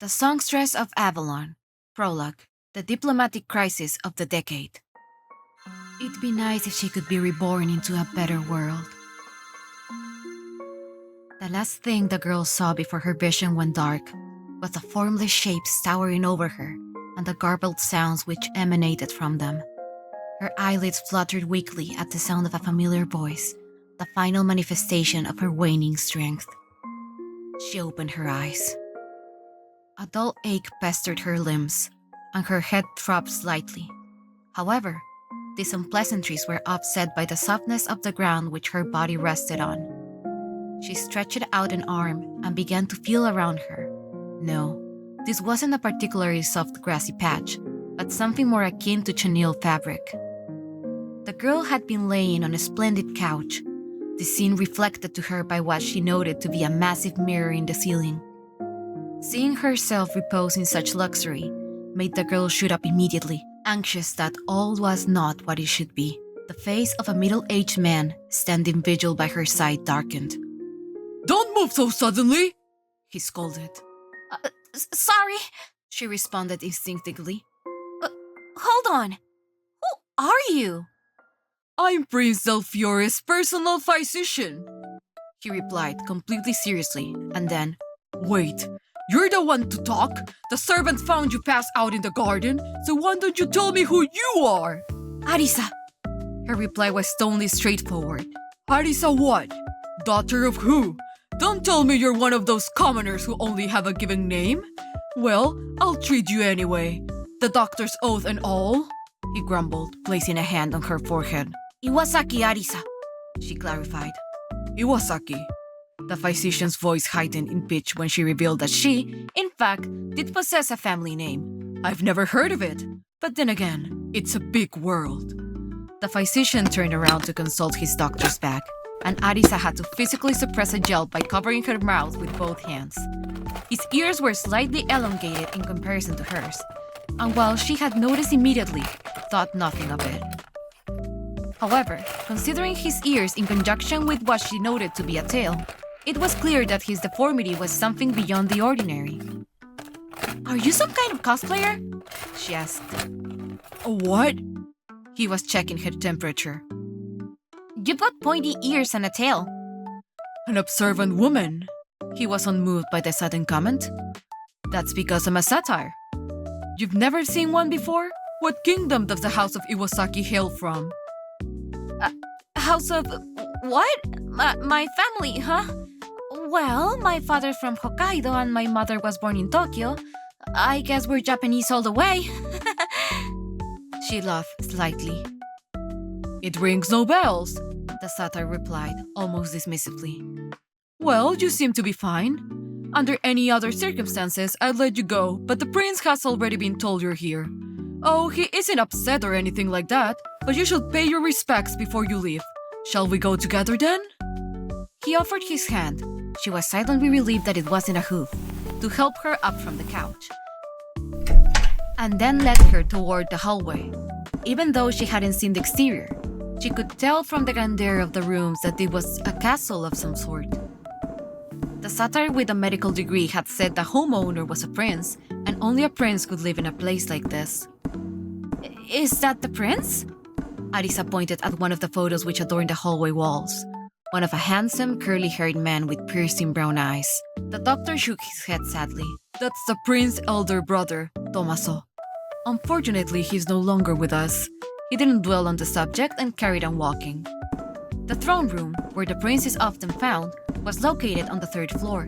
The Songstress of Avalon, Prologue, the diplomatic crisis of the decade. It'd be nice if she could be reborn into a better world. The last thing the girl saw before her vision went dark was the formless shapes towering over her and the garbled sounds which emanated from them. Her eyelids fluttered weakly at the sound of a familiar voice, the final manifestation of her waning strength. She opened her eyes. A dull ache pestered her limbs, and her head throbbed slightly. However, these unpleasantries were offset by the softness of the ground which her body rested on. She stretched out an arm and began to feel around her. No, this wasn't a particularly soft grassy patch, but something more akin to chenille fabric. The girl had been laying on a splendid couch, the scene reflected to her by what she noted to be a massive mirror in the ceiling. Seeing herself repose in such luxury made the girl shoot up immediately, anxious that all was not what it should be. The face of a middle-aged man standing vigil by her side darkened. "Don't move so suddenly!" he scolded. Sorry, she responded instinctively. Hold on. Who are you? "I'm Prince Delfiore's personal physician," he replied completely seriously, and then, "Wait, you're the one to talk? The servant found you passed out in the garden, so why don't you tell me who you are?" Arisa. Her reply was stonily straightforward. "Arisa what? Daughter of who? Don't tell me you're one of those commoners who only have a given name. Well, I'll treat you anyway. The doctor's oath and all," he grumbled, placing a hand on her forehead. Iwasaki Arisa, she clarified. "Iwasaki." The physician's voice heightened in pitch when she revealed that she, in fact, did possess a family name. "I've never heard of it, but then again, it's a big world." The physician turned around to consult his doctor's bag, and Arisa had to physically suppress a yelp by covering her mouth with both hands. His ears were slightly elongated in comparison to hers, and while she had noticed immediately, thought nothing of it. However, considering his ears in conjunction with what she noted to be a tail, it was clear that his deformity was something beyond the ordinary. Are you some kind of cosplayer? She asked. "A what?" He was checking her temperature. You've got pointy ears and a tail. "An observant woman." He was unmoved by the sudden comment. "That's because I'm a satyr. You've never seen one before? What kingdom does the house of Iwasaki hail from?" House of... what? My family, huh? Well, my father's from Hokkaido and my mother was born in Tokyo. I guess we're Japanese all the way. She laughed slightly. "It rings no bells," the satyr replied, almost dismissively. "Well, you seem to be fine. Under any other circumstances, I'd let you go, but the prince has already been told you're here. Oh, he isn't upset or anything like that, but you should pay your respects before you leave. Shall we go together then?" He offered his hand. She was silently relieved that it wasn't a hoof, to help her up from the couch, and then led her toward the hallway. Even though she hadn't seen the exterior, she could tell from the grandeur of the rooms that it was a castle of some sort. The satyr with a medical degree had said the homeowner was a prince, and only a prince could live in a place like this. Is that the prince? Arisa pointed at one of the photos which adorned the hallway walls. One of a handsome, curly-haired man with piercing brown eyes. The doctor shook his head sadly. "That's the prince's elder brother, Tomaso. Unfortunately, he's no longer with us." He didn't dwell on the subject and carried on walking. The throne room, where the prince is often found, was located on the 3rd floor.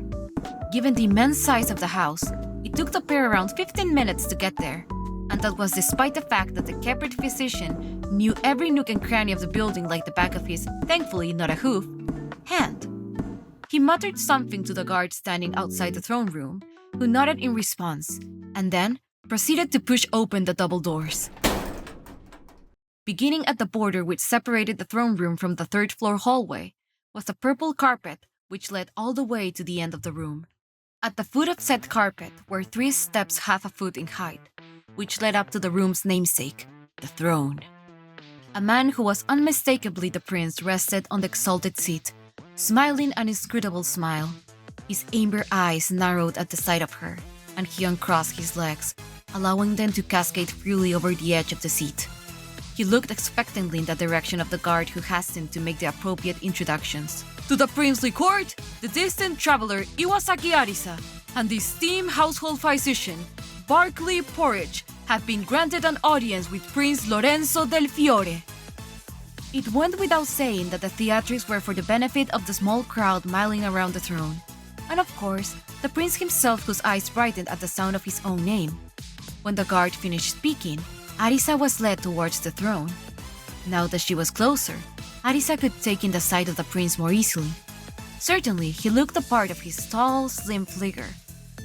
Given the immense size of the house, it took the pair around 15 minutes to get there, and that was despite the fact that the Keppert physician knew every nook and cranny of the building like the back of his, thankfully not a hoof, hand. He muttered something to the guard standing outside the throne room, who nodded in response, and then proceeded to push open the double doors. Beginning at the border which separated the throne room from the 3rd floor hallway was a purple carpet which led all the way to the end of the room. At the foot of said carpet were 3 steps half a foot in height, which led up to the room's namesake, the throne. A man who was unmistakably the prince rested on the exalted seat, smiling an inscrutable smile. His amber eyes narrowed at the sight of her, and he uncrossed his legs, allowing them to cascade freely over the edge of the seat. He looked expectantly in the direction of the guard who hastened to make the appropriate introductions. To the princely court, the distant traveler Iwasaki Arisa and the esteemed household physician Barclay Porridge have been granted an audience with Prince Lorenzo del Fiore. It went without saying that the theatrics were for the benefit of the small crowd milling around the throne. And of course, the prince himself, whose eyes brightened at the sound of his own name. When the guard finished speaking, Arisa was led towards the throne. Now that she was closer, Arisa could take in the sight of the prince more easily. Certainly, he looked the part of his tall, slim figure,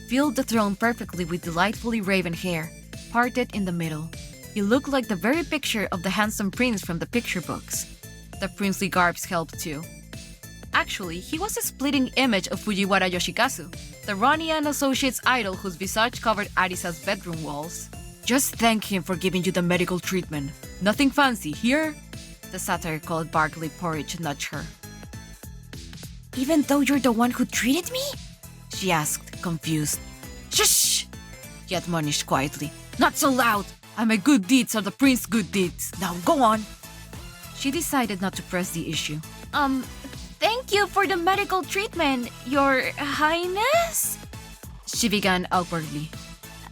filled the throne perfectly with delightfully raven hair, parted in the middle. He looked like the very picture of the handsome prince from the picture books. The princely garbs helped too. Actually, he was a splitting image of Fujiwara Yoshikazu, the Ronnie and Associates idol whose visage covered Arisa's bedroom walls. Just thank him for giving you the medical treatment. Nothing fancy here? The satyr called Barclay Porridge nudged her. Even though you're the one who treated me? She asked, confused. Shush! He admonished quietly. Not so loud! And my good deeds are the prince's good deeds. Now go on! She decided not to press the issue. Thank you for the medical treatment, Your Highness? She began awkwardly.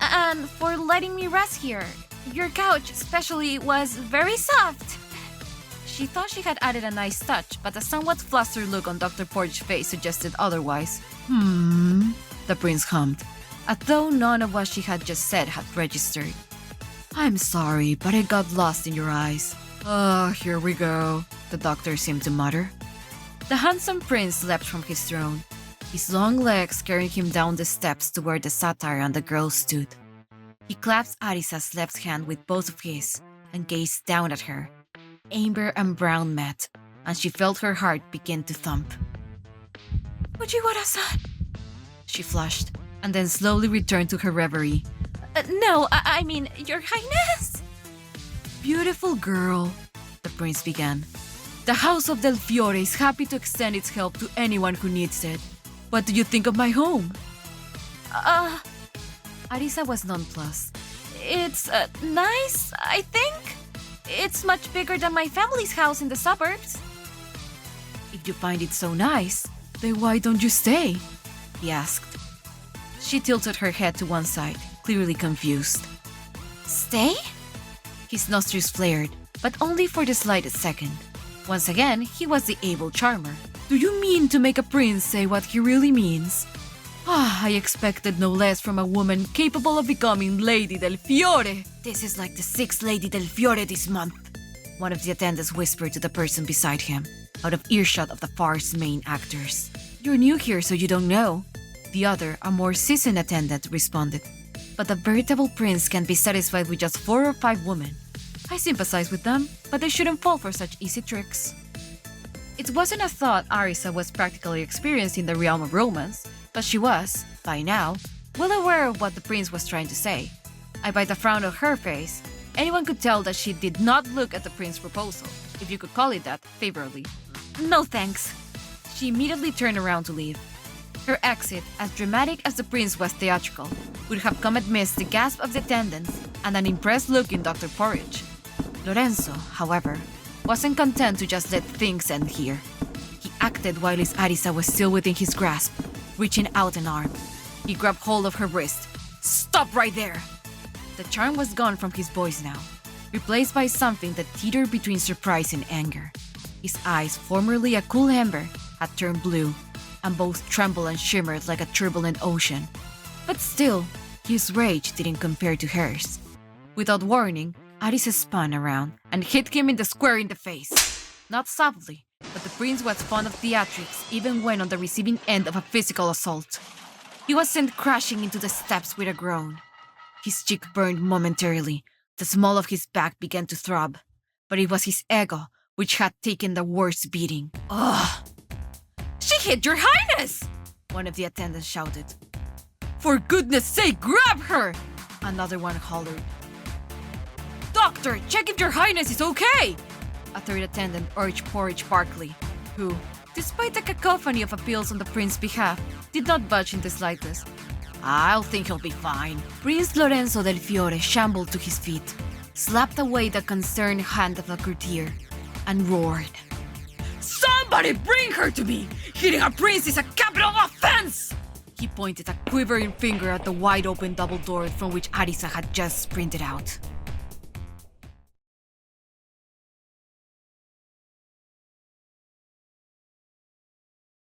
And for letting me rest here. Your couch, especially, was very soft. She thought she had added a nice touch, but a somewhat flustered look on Dr. Porridge's face suggested otherwise. The prince hummed, as though none of what she had just said had registered. I'm sorry, but I got lost in your eyes. Here we go, the doctor seemed to mutter. The handsome prince leapt from his throne, his long legs carrying him down the steps to where the satyr and the girl stood. He clasped Arisa's left hand with both of his and gazed down at her. Amber and brown met, and she felt her heart begin to thump. Fujiwara-san, she flushed, and then slowly returned to her reverie. No, I mean, Your Highness! Beautiful girl, the prince began. The House of Del Fiore is happy to extend its help to anyone who needs it. What do you think of my home? Arisa was nonplussed. It's nice, I think. It's much bigger than my family's house in the suburbs. If you find it so nice, then why don't you stay? He asked. She tilted her head to one side, clearly confused. Stay? His nostrils flared, but only for the slightest second. Once again, he was the able charmer. Do you mean to make a prince say what he really means? I expected no less from a woman capable of becoming Lady Del Fiore. This is like the 6th Lady Del Fiore this month, one of the attendants whispered to the person beside him, out of earshot of the farce's main actors. You're new here, so you don't know. The other, a more seasoned attendant, responded. But the veritable prince can't be satisfied with just 4 or 5 women. I sympathize with them, but they shouldn't fall for such easy tricks. It wasn't a thought Arisa was practically experienced in the realm of romance, but she was, by now, well aware of what the prince was trying to say. By the frown on her face, anyone could tell that she did not look at the prince's proposal, if you could call it that, favorably. No thanks. She immediately turned around to leave. Her exit, as dramatic as the prince was theatrical, would have come amidst the gasp of the attendants and an impressed look in Dr. Porridge. Lorenzo, however, wasn't content to just let things end here. He acted while his Arisa was still within his grasp, reaching out an arm. He grabbed hold of her wrist. Stop right there! The charm was gone from his voice now, replaced by something that teetered between surprise and anger. His eyes, formerly a cool amber, had turned blue, and both trembled and shimmered like a turbulent ocean. But still, his rage didn't compare to hers. Without warning, Arisa spun around and hit him in the square in the face. Not softly, but the prince was fond of theatrics even when on the receiving end of a physical assault. He was sent crashing into the steps with a groan. His cheek burned momentarily, the small of his back began to throb, but it was his ego which had taken the worst beating. Ugh! She hit Your Highness! One of the attendants shouted. For goodness sake, grab her! Another one hollered. Doctor, check if Your Highness is okay! A third attendant urged Porridge Barclay, who, despite the cacophony of appeals on the prince's behalf, did not budge in the slightest. I'll think he'll be fine. Prince Lorenzo del Fiore shambled to his feet, slapped away the concerned hand of the courtier, and roared. Somebody bring her to me! Hitting a prince is a capital offense! He pointed a quivering finger at the wide-open double door from which Arisa had just sprinted out.